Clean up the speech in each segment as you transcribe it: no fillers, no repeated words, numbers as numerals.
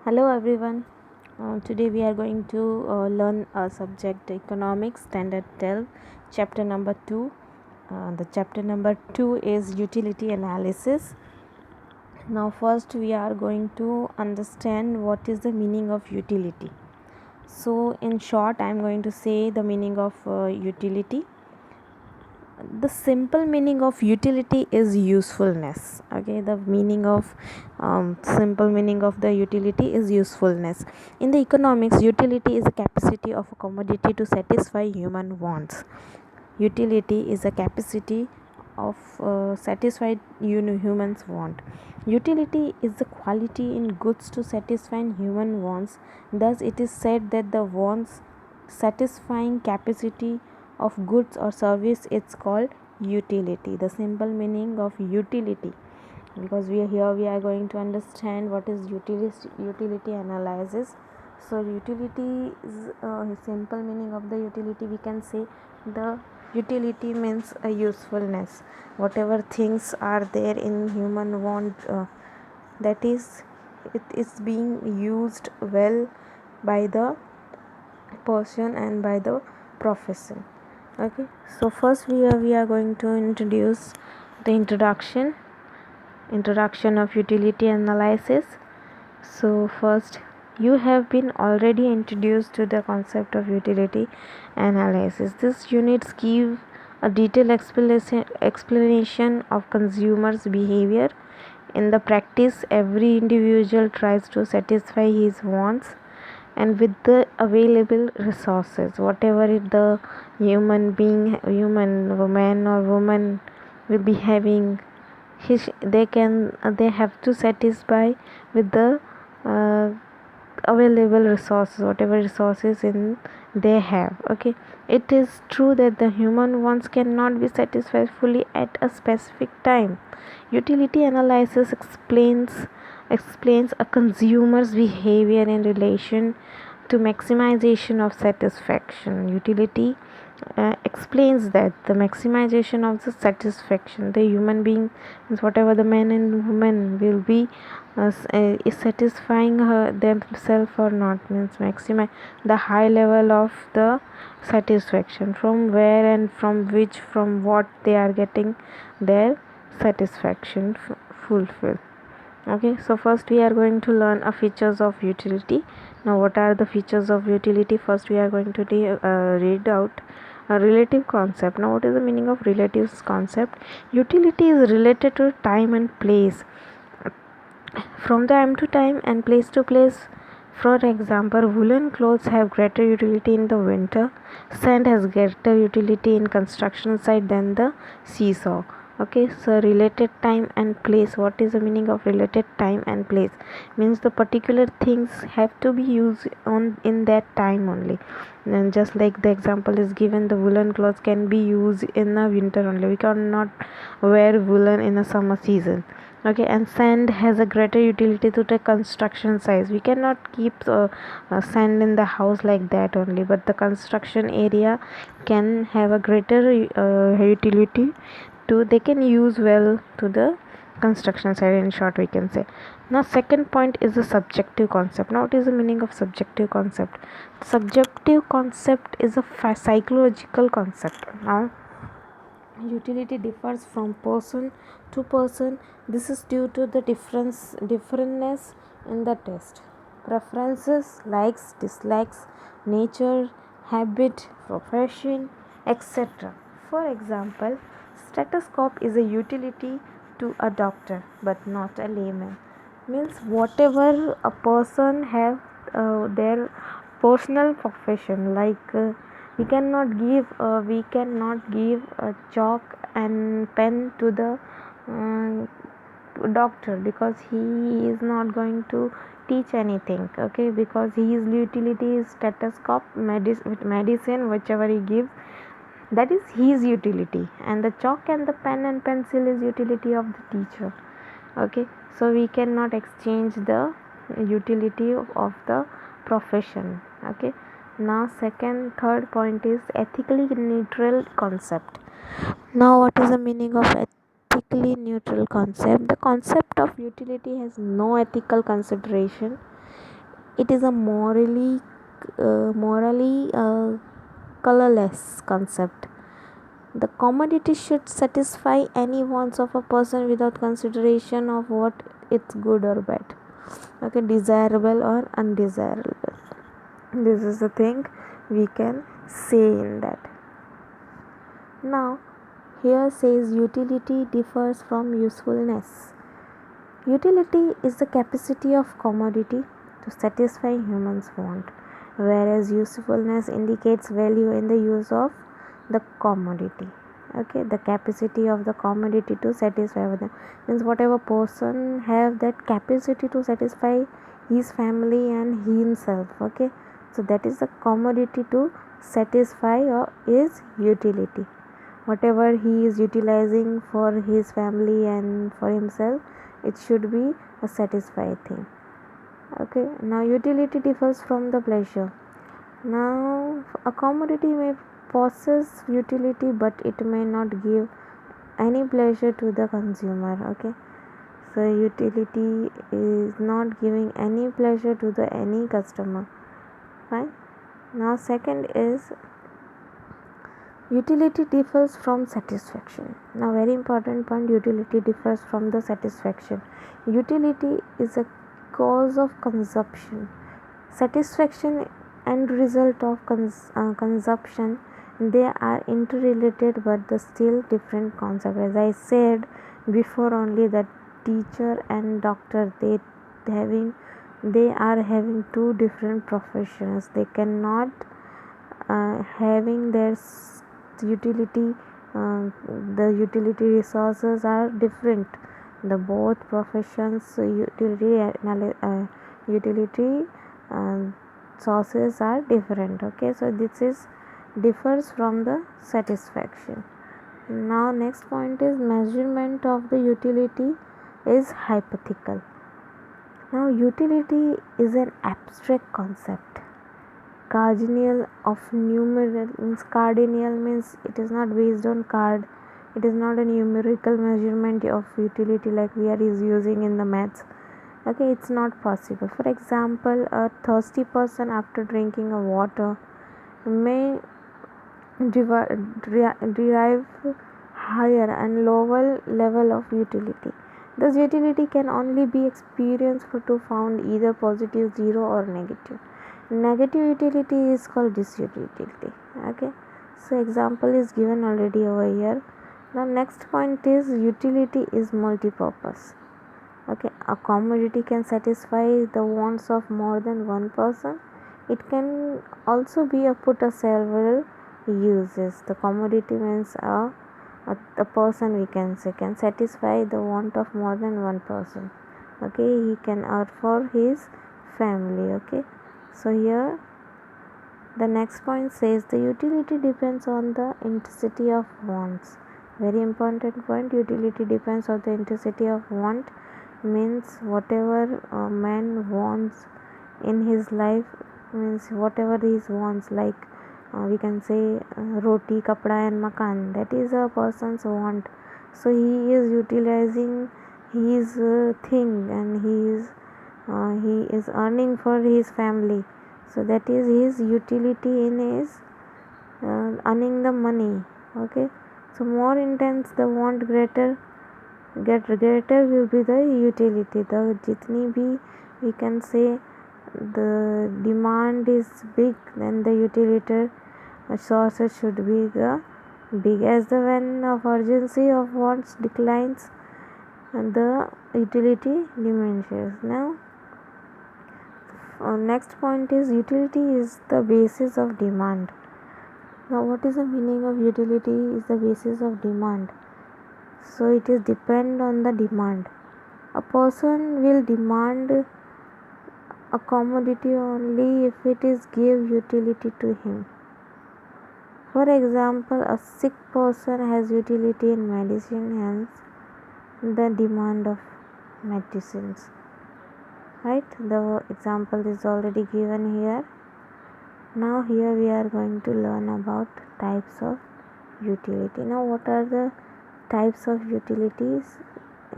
Hello everyone. Today we are going to learn a subject economics standard 12 chapter number 2. The chapter number 2 is utility analysis. Now first we are going to understand what is the meaning of utility. So in short I am going to say the meaning of utility. The simple meaning of utility is usefulness. Okay, the meaning of simple meaning of the utility is usefulness. In the economics, utility is a capacity of a commodity to satisfy human wants. Utility is a capacity of satisfied humans want. Utility is the quality in goods to satisfy human wants. Thus it is said that the wants satisfying capacity of goods or service it's called utility. The simple meaning of utility, because we are going to understand what is utility analysis. So utility is simple meaning of the utility, we can say the utility means a usefulness. Whatever things are there in human want, that is it is being used well by the person and by the profession. Okay, so first we are going to introduce the introduction of utility analysis. So first, you have been already introduced to the concept of utility analysis. This units give a detailed explanation of consumers behavior. In the practice, every individual tries to satisfy his wants and with the available resources, whatever the human man or woman will be having, they have to satisfy with the uh, available resources, whatever resources in they have. Okay, it is true that the human wants cannot be satisfied fully at a specific time. Utility analysis explains a consumer's behavior in relation to maximization of satisfaction. Utility explains that the maximization of the satisfaction, the human being means whatever the man and woman will be is satisfying themselves or not, means maximize the high level of the satisfaction, from where and from what they are getting their satisfaction fulfilled. Okay, so first we are going to learn a features of utility. Now what are the features of utility? First we are going to read out a relative concept. Now what is the meaning of relative concept? Utility is related to time and place, from time to time and place to place. For example, woolen clothes have greater utility in the winter. Sand has greater utility in construction site than the seesaw. Okay, so related time and place. What is the meaning of related time and place? Means the particular things have to be used on in that time only. And just like the example is given, the woolen clothes can be used in the winter only. We cannot wear woolen in a summer season. Okay, and sand has a greater utility to the construction size. We cannot keep sand in the house like that only, but the construction area can have a greater utility to, they can use well to the construction side, in short we can say. Now second point is the subjective concept. Now what is the meaning of subjective concept? Subjective concept is a psychological concept. Now utility differs from person to person. This is due to the differentness in the test preferences, likes, dislikes, nature, habit, profession, etc. For example, stethoscope is a utility to a doctor but not a layman. Means whatever a person have their personal profession, like we cannot give a chalk and pen to the doctor, because he is not going to teach anything. Okay, because his utility is stethoscope, medicine whichever he gives, that is his utility, and the chalk and the pen and pencil is utility of the teacher. Okay, so we cannot exchange the utility of the profession. Okay, now third point is ethically neutral concept. Now what is the meaning of ethically neutral concept? The concept of utility has no ethical consideration. It is a morally colorless concept. The commodity should satisfy any wants of a person without consideration of what it's good or bad. Okay, desirable or undesirable. This is the thing we can say in that. Now, here says utility differs from usefulness. Utility is the capacity of commodity to satisfy humans' want, whereas usefulness indicates value in the use of the commodity. Okay, the capacity of the commodity to satisfy them means whatever person have that capacity to satisfy his family and himself. Okay, so that is the commodity to satisfy or is utility. Whatever he is utilizing for his family and for himself, it should be a satisfied thing. Okay, now utility differs from the pleasure. Now a commodity may possess utility, but it may not give any pleasure to the consumer. Okay, so utility is not giving any pleasure to the any customer. Fine. Now second is utility differs from satisfaction. Now very important point, utility differs from the satisfaction. Utility is a cause of consumption. Satisfaction and result of consumption, they are interrelated but the still different concept. As I said before only, that teacher and doctor, they are having two different professions. They cannot having their utility, the utility resources are different. The both professions utility sources are different. Okay, so this is differs from the satisfaction. Now next point is measurement of the utility is hypothetical. Now utility is an abstract concept. Cardinal means it is not based on card. It is not a numerical measurement of utility like we are using in the maths. Okay, it's not possible. For example, a thirsty person after drinking a water may derive higher and lower level of utility. This utility can only be experienced to found either positive, zero or negative. Negative utility is called disutility. Okay, so example is given already over here. Now next point is utility is multi-purpose. Okay, a commodity can satisfy the wants of more than one person. It can also be put a several uses. The commodity means a person, we can say, can satisfy the want of more than one person. Okay, he can earn for his family. Okay, so here the next point says the utility depends on the intensity of wants. Very important point, utility depends on the intensity of want means whatever a man wants in his life, means whatever his wants, like we can say roti, kapda and makan, that is a person's want. So he is utilizing his thing and he is earning for his family. So that is his utility in his earning the money. Okay, so more intense the want, greater will be the utility. The jitni bhi we can say the demand is big, then the utility sources should be the big. As the when of urgency of wants declines, and the utility diminishes. Now next point is utility is the basis of demand. Now what is the meaning of utility is the basis of demand? So it is depend on the demand. A person will demand a commodity only if it is give utility to him. For example, a sick person has utility in medicine, hence the demand of medicines. Right? The example is already given here. Now here we are going to learn about types of utility. Now what are the types of utilities?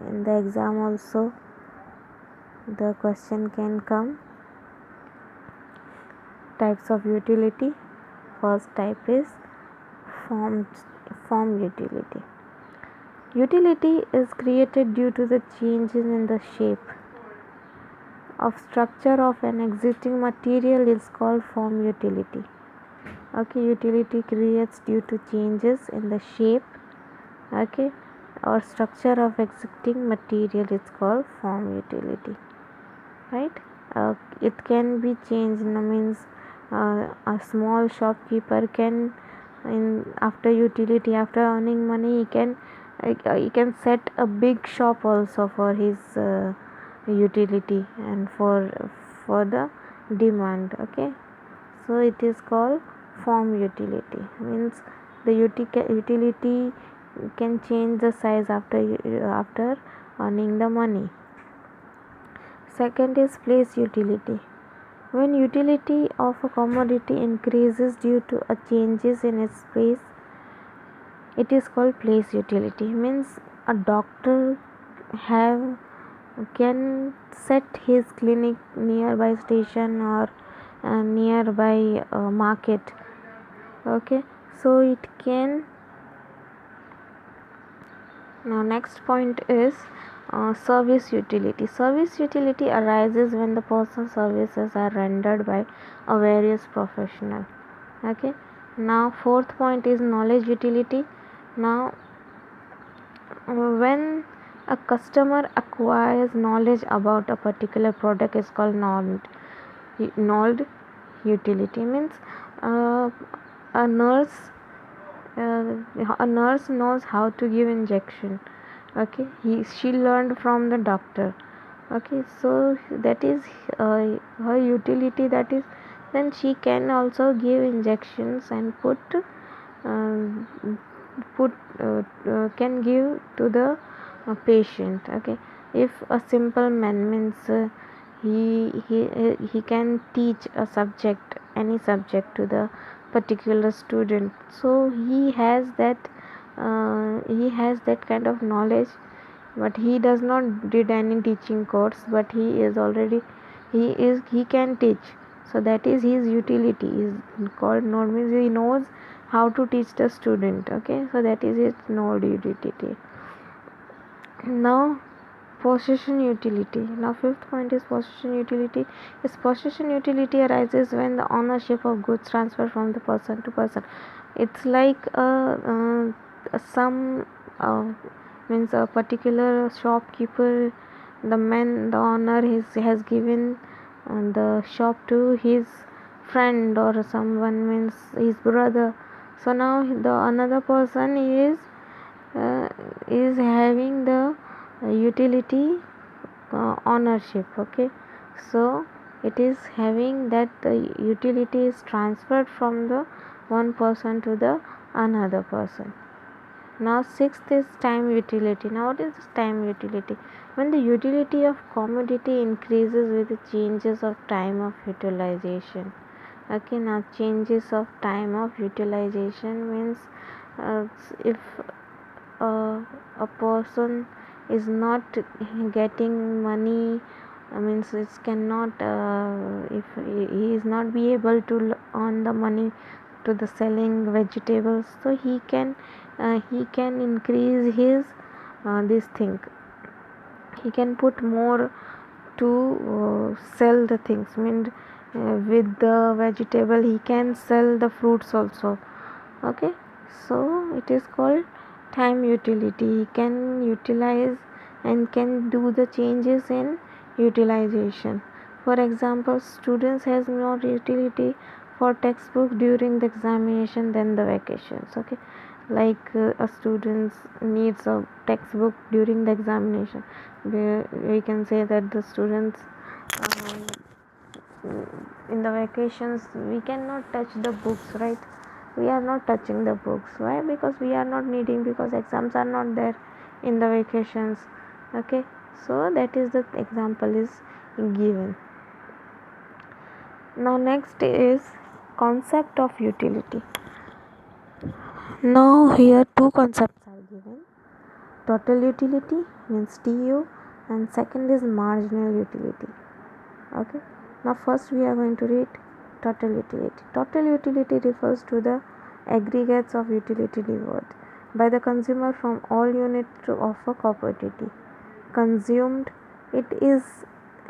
In the exam also the question can come. Types of utility. First type is form utility. Utility is created due to the changes in the shape of structure of an existing material is called form utility. Okay, utility creates due to changes in the shape, okay, or structure of existing material is called form utility, right? It can be changed, means a small shopkeeper can, after utility, after earning money, he can set a big shop also for his utility and for the demand. Okay, so it is called form utility, means the utility can change the size after earning the money. Second is place utility. When utility of a commodity increases due to a changes in its place, it is called place utility. Means a doctor have can set his clinic nearby station or nearby market. Okay, so it can. Now next point is service utility. Service utility arises when the person's services are rendered by a various professional. Okay, now fourth point is knowledge utility. Now when a customer acquires knowledge about a particular product is called knowledge utility. Means uh, a nurse knows how to give injection. Okay, she learned from the doctor. Okay, so that is her utility, that is, then she can also give injections and put can give to the patient. Okay, if a simple man, means he can teach a subject, any subject, to the particular student, so he has that kind of knowledge, but he does not did any teaching course, but he can teach, so that is his utility, is called node, means he knows how to teach the student. Okay, so that is his node utility. Now possession utility. Now fifth point is possession utility. Possession utility arises when the ownership of goods transfer from the person to person. It's like some means a particular shopkeeper, the owner has given the shop to his friend or someone, means his brother. So now the another person is having the utility ownership. Okay, so it is having that the utility is transferred from the one person to the another person. Now sixth is time utility. Now what is time utility? When the utility of commodity increases with the changes of time of utilization. Okay, now changes of time of utilization means if a person is not getting money, means it cannot if he is not be able to earn the money to the selling vegetables, so he can increase his this thing, he can put more to sell the things. Means with the vegetable he can sell the fruits also. Okay, so it is called time utility. He can utilize and can do the changes in utilization. For example, students has more utility for textbook during the examination than the vacations. Okay, like a students needs a textbook during the examination. We can say that the students in the vacations we cannot touch the books, right? We are not touching the books. Why? Because we are not needing, because exams are not there in the vacations. Okay, so that is the example is given. Now next is concept of utility. Now here two concepts are given: total utility, means TU, and second is marginal utility. Okay, now first we are going to read Total utility. Total utility refers to the aggregates of utility delivered by the consumer from all units of a commodity consumed. It is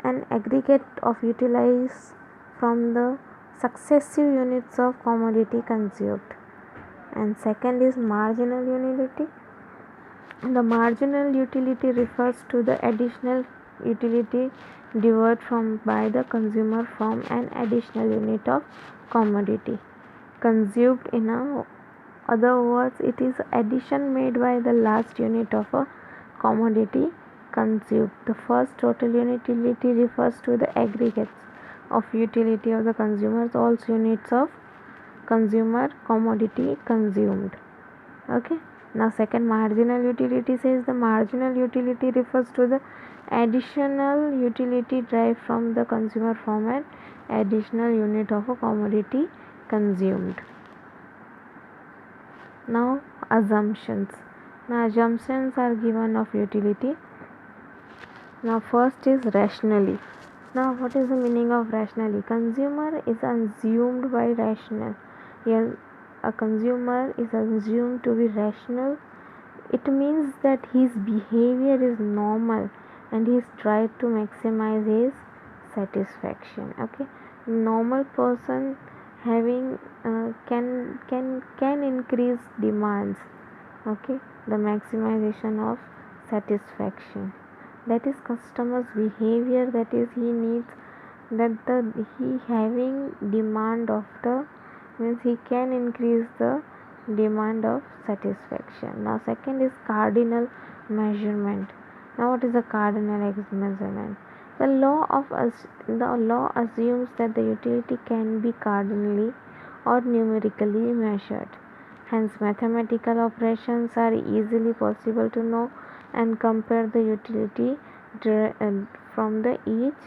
an aggregate of utilities from the successive units of commodity consumed. And second is marginal utility. The marginal utility refers to the additional utility derived from by the consumer from an additional unit of commodity consumed. In other words, it is addition made by the last unit of a commodity consumed. The first total utility refers to the aggregates of utility of the consumers, all units of consumer commodity consumed. Okay. Now second, marginal utility says the marginal utility refers to the additional utility derived from the consumer from an additional unit of a commodity consumed. Now assumptions. Now assumptions are given of utility. Now first is rationally. Now what is the meaning of rationally? Consumer is assumed by rational. A consumer is assumed to be rational. It means that his behavior is normal and he is tried to maximize his satisfaction. Okay, normal person having can increase demands. Okay, the maximization of satisfaction, that is customer's behavior, that is he needs that he having demand of the means he can increase the demand of satisfaction. Now second is cardinal measurement. Now what is a cardinal measurement? The law assumes that the utility can be cardinally or numerically measured. Hence mathematical operations are easily possible to know and compare the utility from the each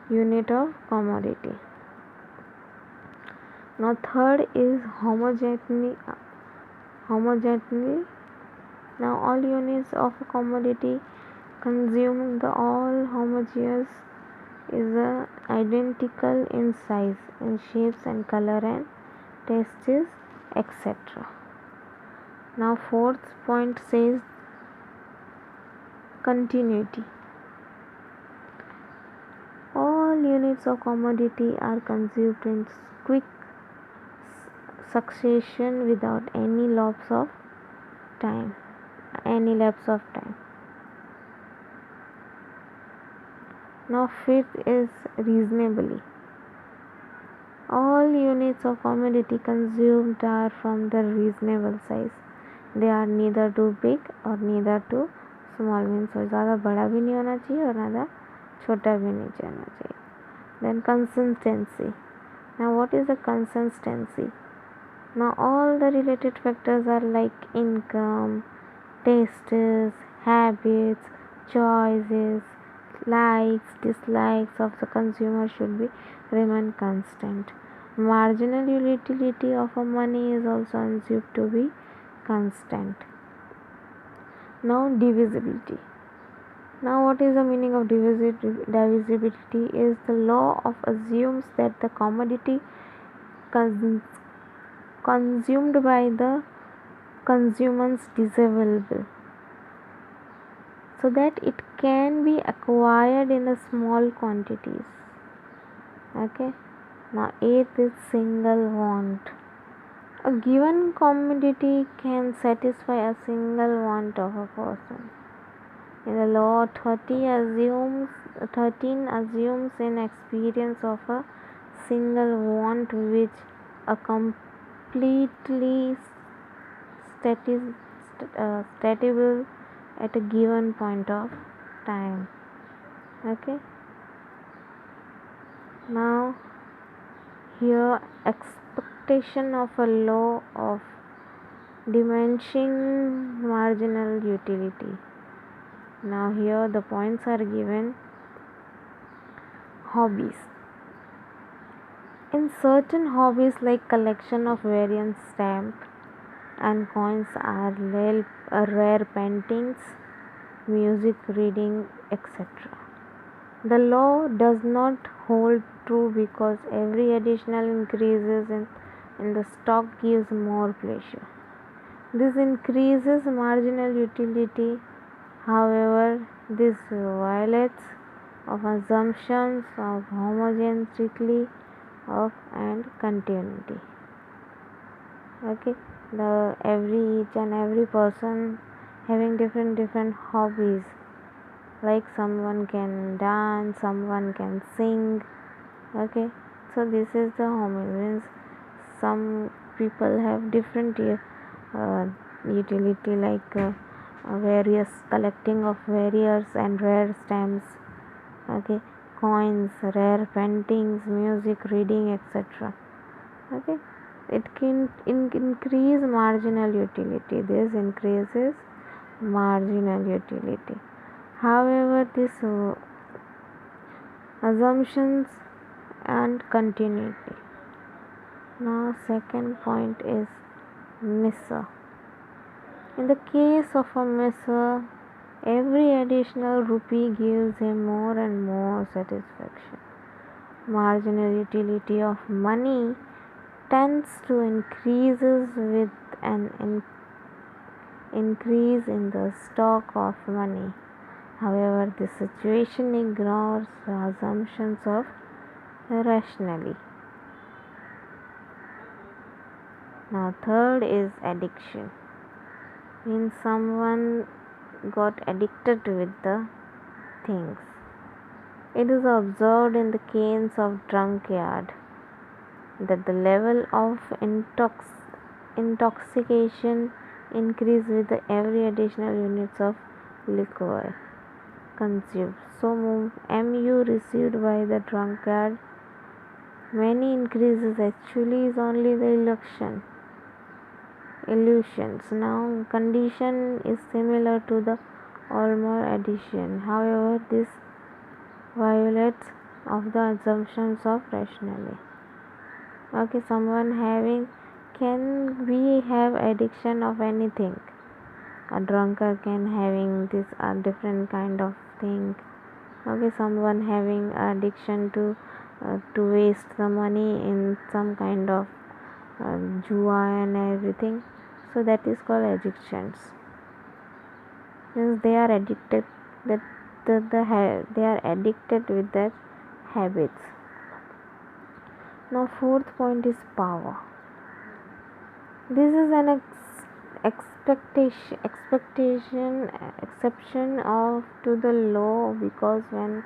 unit of commodity. Now third is homogeneity. Now all units of a commodity consumed, the all homogeneous is identical in size, in shapes and color and tastes, etc. Now fourth point says continuity. All units of commodity are consumed in quick succession without any lapse of time. Now fifth is reasonably. All units of commodity consumed are from the reasonable size. They are neither too big or neither too small. Means ज़्यादा बड़ा भी नहीं होना चाहिए और ज़्यादा छोटा भी नहीं होना चाहिए. Then consistency. Now what is the consistency? Now all the related factors are like income, tastes, habits, choices, likes, dislikes of the consumer should be remain constant. Marginal utility of a money is also assumed to be constant. Now divisibility. Now what is the meaning of divisibility? Is the law of assumes that the commodity consumed by the consumers divisible, so that it can be acquired in a small quantities. Okay. Now eighth is single want. A given commodity can satisfy a single want of a person. In the law 13 assumes an experience of a single want which a completely statable at a given point of time. Okay. Now here expectation of a law of diminishing marginal utility. Now here the points are given. Hobbies. In certain hobbies like collection of various stamps and coins are rare paintings, music, reading, etc. The law does not hold true because every additional increases in the stock gives more pleasure. This increases marginal utility. However, this violates of assumptions of homogeneity of and continuity. Okay, the each and every person having different hobbies, like someone can dance, someone can sing. Okay, so this is the means some people have different utility, like various collecting of various and rare stamps. Okay, coins, rare paintings, music, reading, etc. Okay, it can increase marginal utility. This increases marginal utility. However, this assumptions and continuity. Now, second point is misser. In the case of a misser, every additional rupee gives him more and more satisfaction. Marginal utility of money tends to increases with an increase in the stock of money. However, this situation ignores the assumptions of rationality. Now, third is addiction. When someone got addicted with the things. It is observed in the case of drunkard that the level of intoxication increase with every additional units of liquor consumed. So, mu received by the drunkard many increases actually is only the illusions. Now, condition is similar to the Olmer addition. However, this violates of the assumptions of rationality. Okay, someone having can we have addiction of anything? A drunkard can having this different kind of thing. Okay, someone having addiction to waste the money in some kind of jua and everything. So that is called addictions. Means they are addicted that they are addicted with their habits. Now, fourth point is power. This is an exception of to the law, because when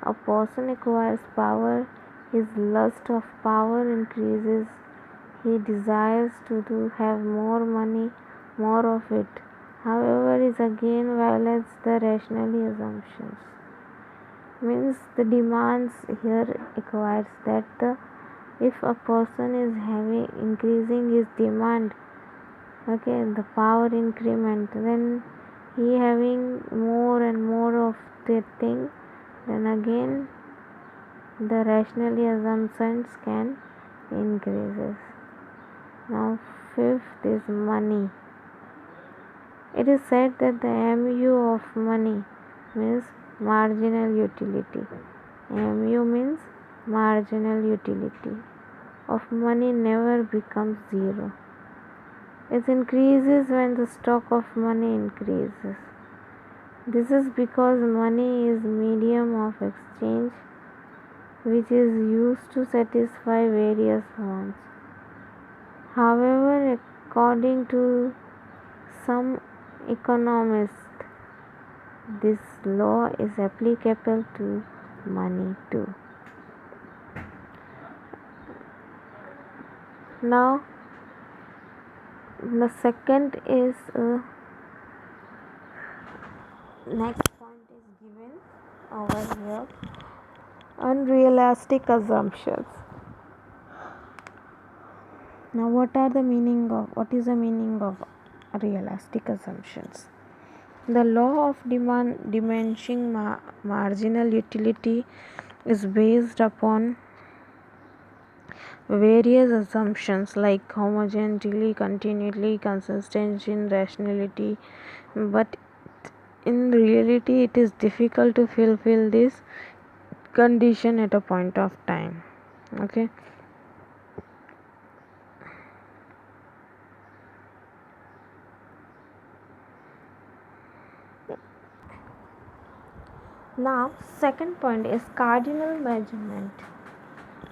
a person acquires power, his lust of power increases. He desires to have more money, more of it. However, it again violates the rational assumptions. Means the demands here requires that if a person is having increasing his demand, okay, the power increment, then he having more and more of the thing, then again the rational assumptions can increases. Now, fifth is money. It is said that the mu of money means marginal utility. Mu means marginal utility of money never becomes zero. It increases when the stock of money increases. This is because money is medium of exchange which is used to satisfy various wants. However, according to some economists, this law is applicable to money too. Now, the second is next point is given over here: unrealistic assumptions. Now, what is the meaning of realistic assumptions? The law of diminishing marginal utility is based upon various assumptions like homogeneity, continuity, consistency, and rationality, but in reality it is difficult to fulfill this condition at a point of time. Okay. Now, second point is cardinal measurement.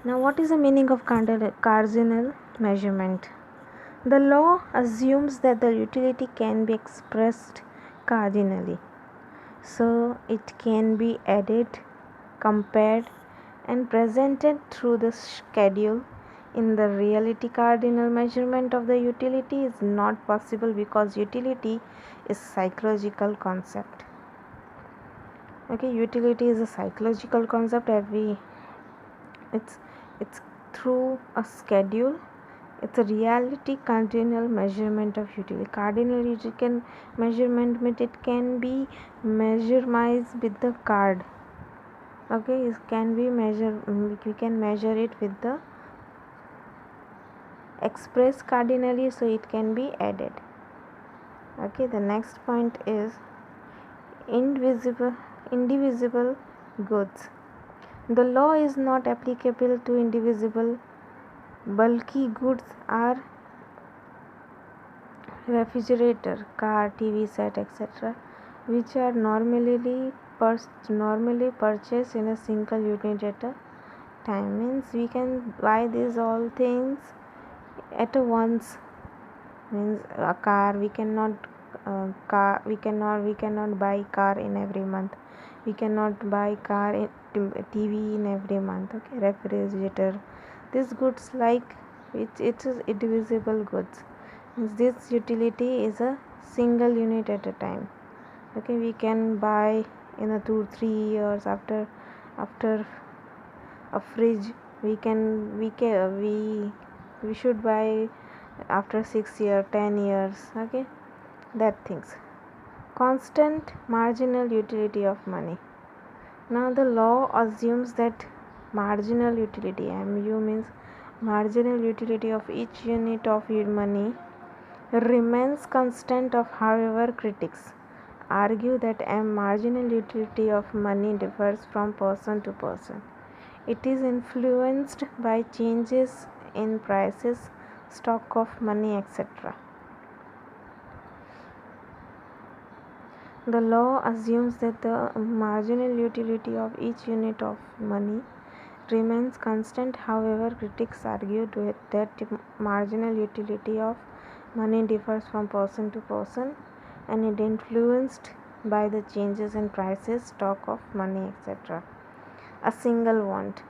Now, what is the meaning of cardinal measurement? The law assumes that the utility can be expressed cardinally, so it can be added, compared, and presented through the schedule. In the reality, cardinal measurement of the utility is not possible because utility is psychological concept. Okay, utility is a psychological concept. It's through a schedule. It's a reality cardinal measurement of utility. Cardinal measurement means it can be measured with the card. Okay, it can be measured. We can measure it with the express cardinally, so it can be added. Okay, the next point is indivisible goods. The law is not applicable to indivisible bulky goods are refrigerator, car, TV set, etc., which are normally purchased in a single unit at a time. Means we can buy these all things at a once. Means a car we cannot we cannot buy car in every month. We cannot buy car in TV in every month. Okay, refrigerator. These goods like it is indivisible goods. This utility is a single unit at a time. Okay, we can buy in a 2-3 years after a fridge. We should buy after 6 years, 10 years. Okay, that things. Constant marginal utility of money. Now the law assumes that marginal utility, MU means marginal utility of each unit of money remains constant. However, critics argue that a marginal utility of money differs from person to person. It is influenced by changes in prices, stock of money, etc. The law assumes that the marginal utility of each unit of money remains constant. However, critics argue that marginal utility of money differs from person to person and it influenced by the changes in prices, stock of money, etc. A single want.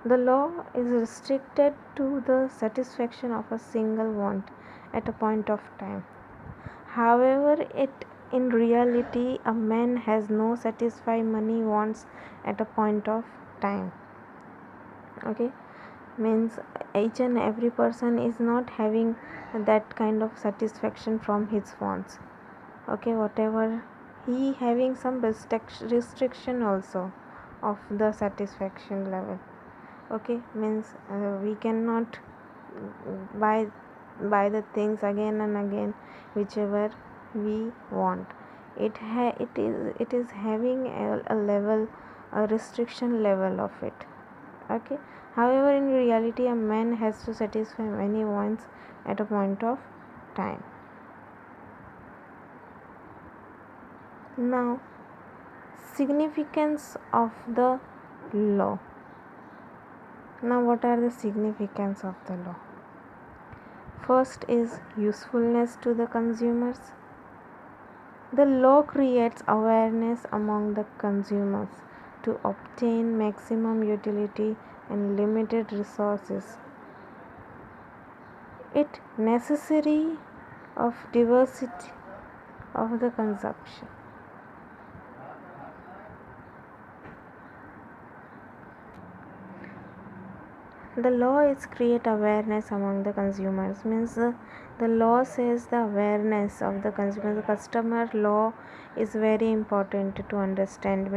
The law is restricted to the satisfaction of a single want at a point of time. However, in reality, a man has no satisfy money wants at a point of time. Okay, means each and every person is not having that kind of satisfaction from his wants. Okay, whatever he having some restriction also of the satisfaction level. Okay, means we cannot buy the things again and again whichever we want. It is having a level, a restriction level of it. Okay, however, in reality, a man has to satisfy many wants at a point of time. Now, significance of the law. Now, what are the significance of the law? First is usefulness to the consumers. The law creates awareness among the consumers to obtain maximum utility and limited resources. It necessary of diversity of the consumption. The law is create awareness among the consumers. Means the law says the awareness of the consumer. The customer law is very important to understand.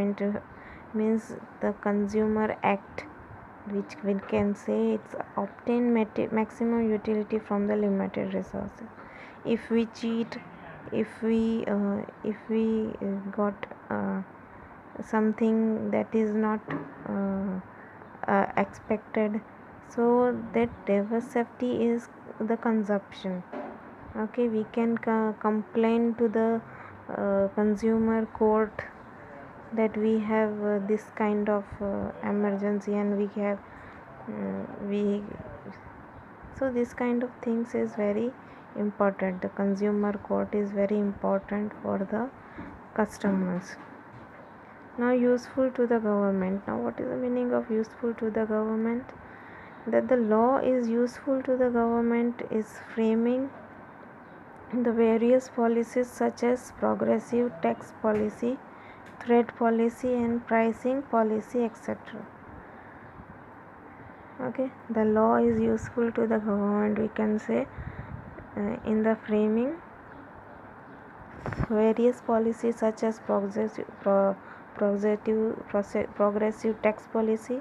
Means the consumer act, which we can say it's obtain maximum utility from the limited resources. If we cheat, if we got something that is not expected. So that divorce safety is the consumption. Okay, we can complain to the consumer court that we have this kind of emergency, and we so this kind of things is very important. The consumer court is very important for the customers. Now, useful to the government. Now, what is the meaning of useful to the government? That the law is useful to the government is framing the various policies such as progressive tax policy, trade policy, and pricing policy, etc. Okay, the law is useful to the government, we can say, in the framing various policies such as progressive tax policy,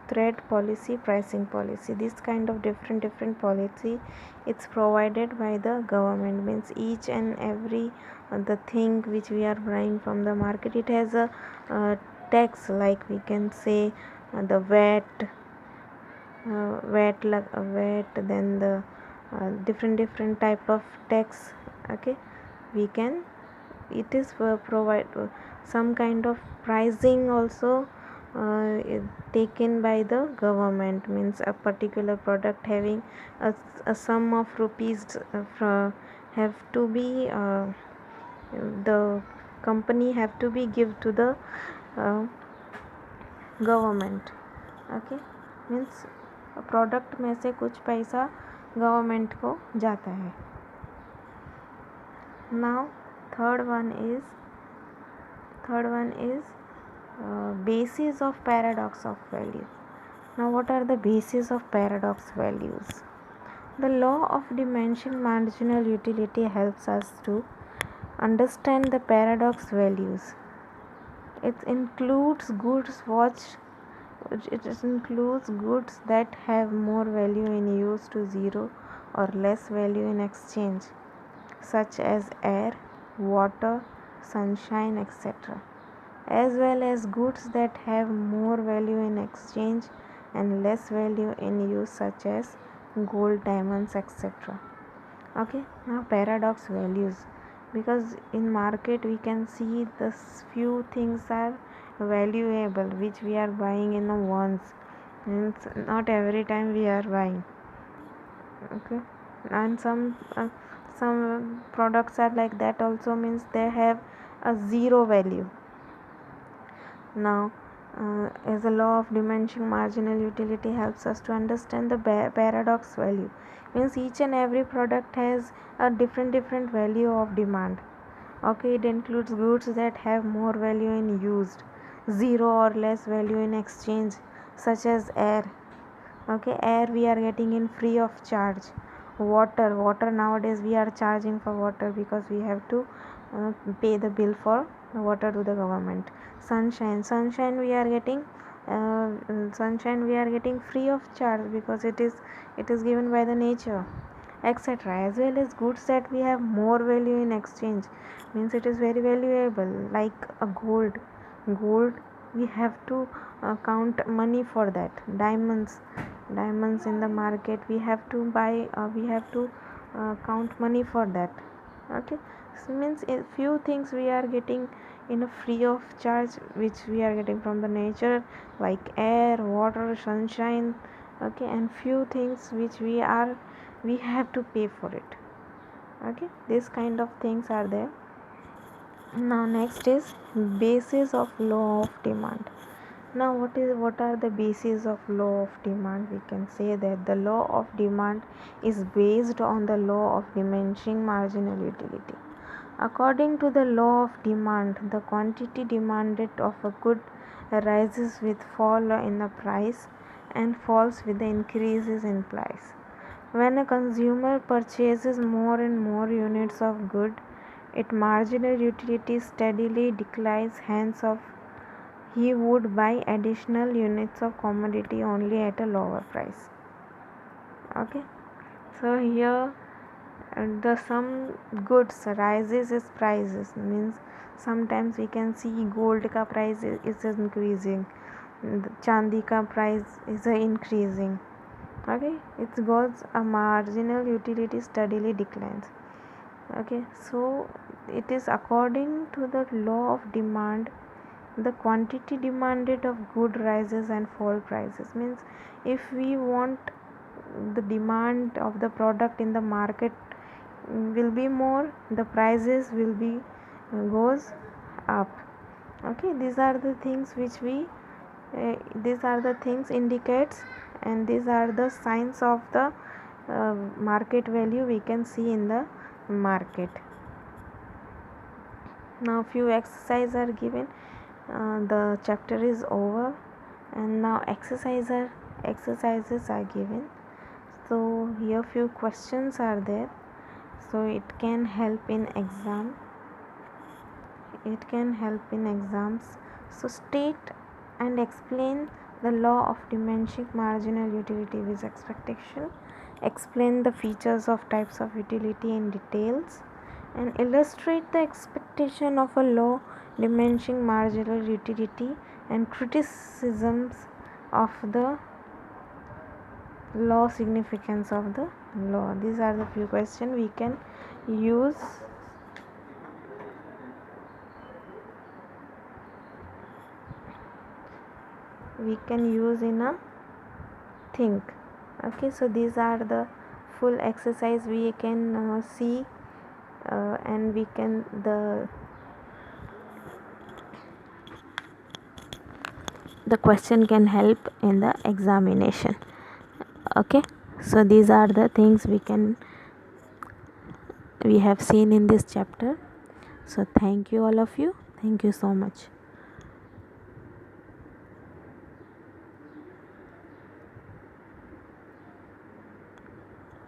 trade policy, pricing policy. This kind of different policy, it's provided by the government. Means each and every the thing which we are buying from the market, it has a tax, like we can say the VAT, then the different type of tax. Okay, we can, it is provide some kind of pricing also taken by the government. Means a particular product having a sum of rupees have to be the company have to be give to the uh, government. Okay, means product में से कुछ पैसा government को जाता है. Now third one is basis of paradox of value. Now, what are the bases of paradox values? The law of diminishing marginal utility helps us to understand the paradox values. It includes goods that have more value in use to zero or less value in exchange, such as air, water, sunshine, etc., as well as goods that have more value in exchange and less value in use, such as gold, diamonds, etc. Okay, now paradox values, because in market we can see the few things are valuable which we are buying in the once, and not every time we are buying. Okay, and some products are like that also, means they have a zero value. Now, as a law of diminishing marginal utility helps us to understand the paradox value. Means each and every product has a different value of demand. Okay, it includes goods that have more value in used, zero or less value in exchange, such as air. Okay, air we are getting in free of charge. Water nowadays we are charging for water because we have to pay the bill for water to the government. Sunshine we are getting free of charge because it is given by the nature, etc. As well as goods that we have more value in exchange, means it is very valuable, like a gold we have to count money for that. Diamonds in the market we have to buy, we have to count money for that. Okay, so means a few things we are getting in a free of charge, which we are getting from the nature, like air, water, sunshine. Okay, and few things which we have to pay for it. Okay, this kind of things are there. Now next is basis of law of demand. Now what are the bases of law of demand? We can say that the law of demand is based on the law of diminishing marginal utility. According to the law of demand, the quantity demanded of a good rises with fall in the price and falls with the increases in price. When a consumer purchases more and more units of good, its marginal utility steadily declines, hence he would buy additional units of commodity only at a lower price. Okay, so here And the some goods rises its prices, means sometimes we can see gold ka price is increasing, chandi ka price is increasing. Okay, it goes a marginal utility steadily declines. Okay, so it is according to the law of demand. The quantity demanded of good rises and fall prices, means if we want the demand of the product in the market will be more, the prices will be goes up. Okay, these are the things which we these are the things indicates, and these are the signs of the market value we can see in the market. Now few exercises are given. The chapter is over, and now exercises are given. So here few questions are there, so it can help in exams. So state and explain the law of diminishing marginal utility with expectation. Explain the features of types of utility in details, and illustrate the expectation of a law diminishing marginal utility and criticisms of the law, significance of the law. These are the few questions we can use in a think. Okay, so these are the full exercise we can see, and we can the question can help in the examination. Okay, so these are the things we have seen in this chapter. So thank you all of you, thank you so much.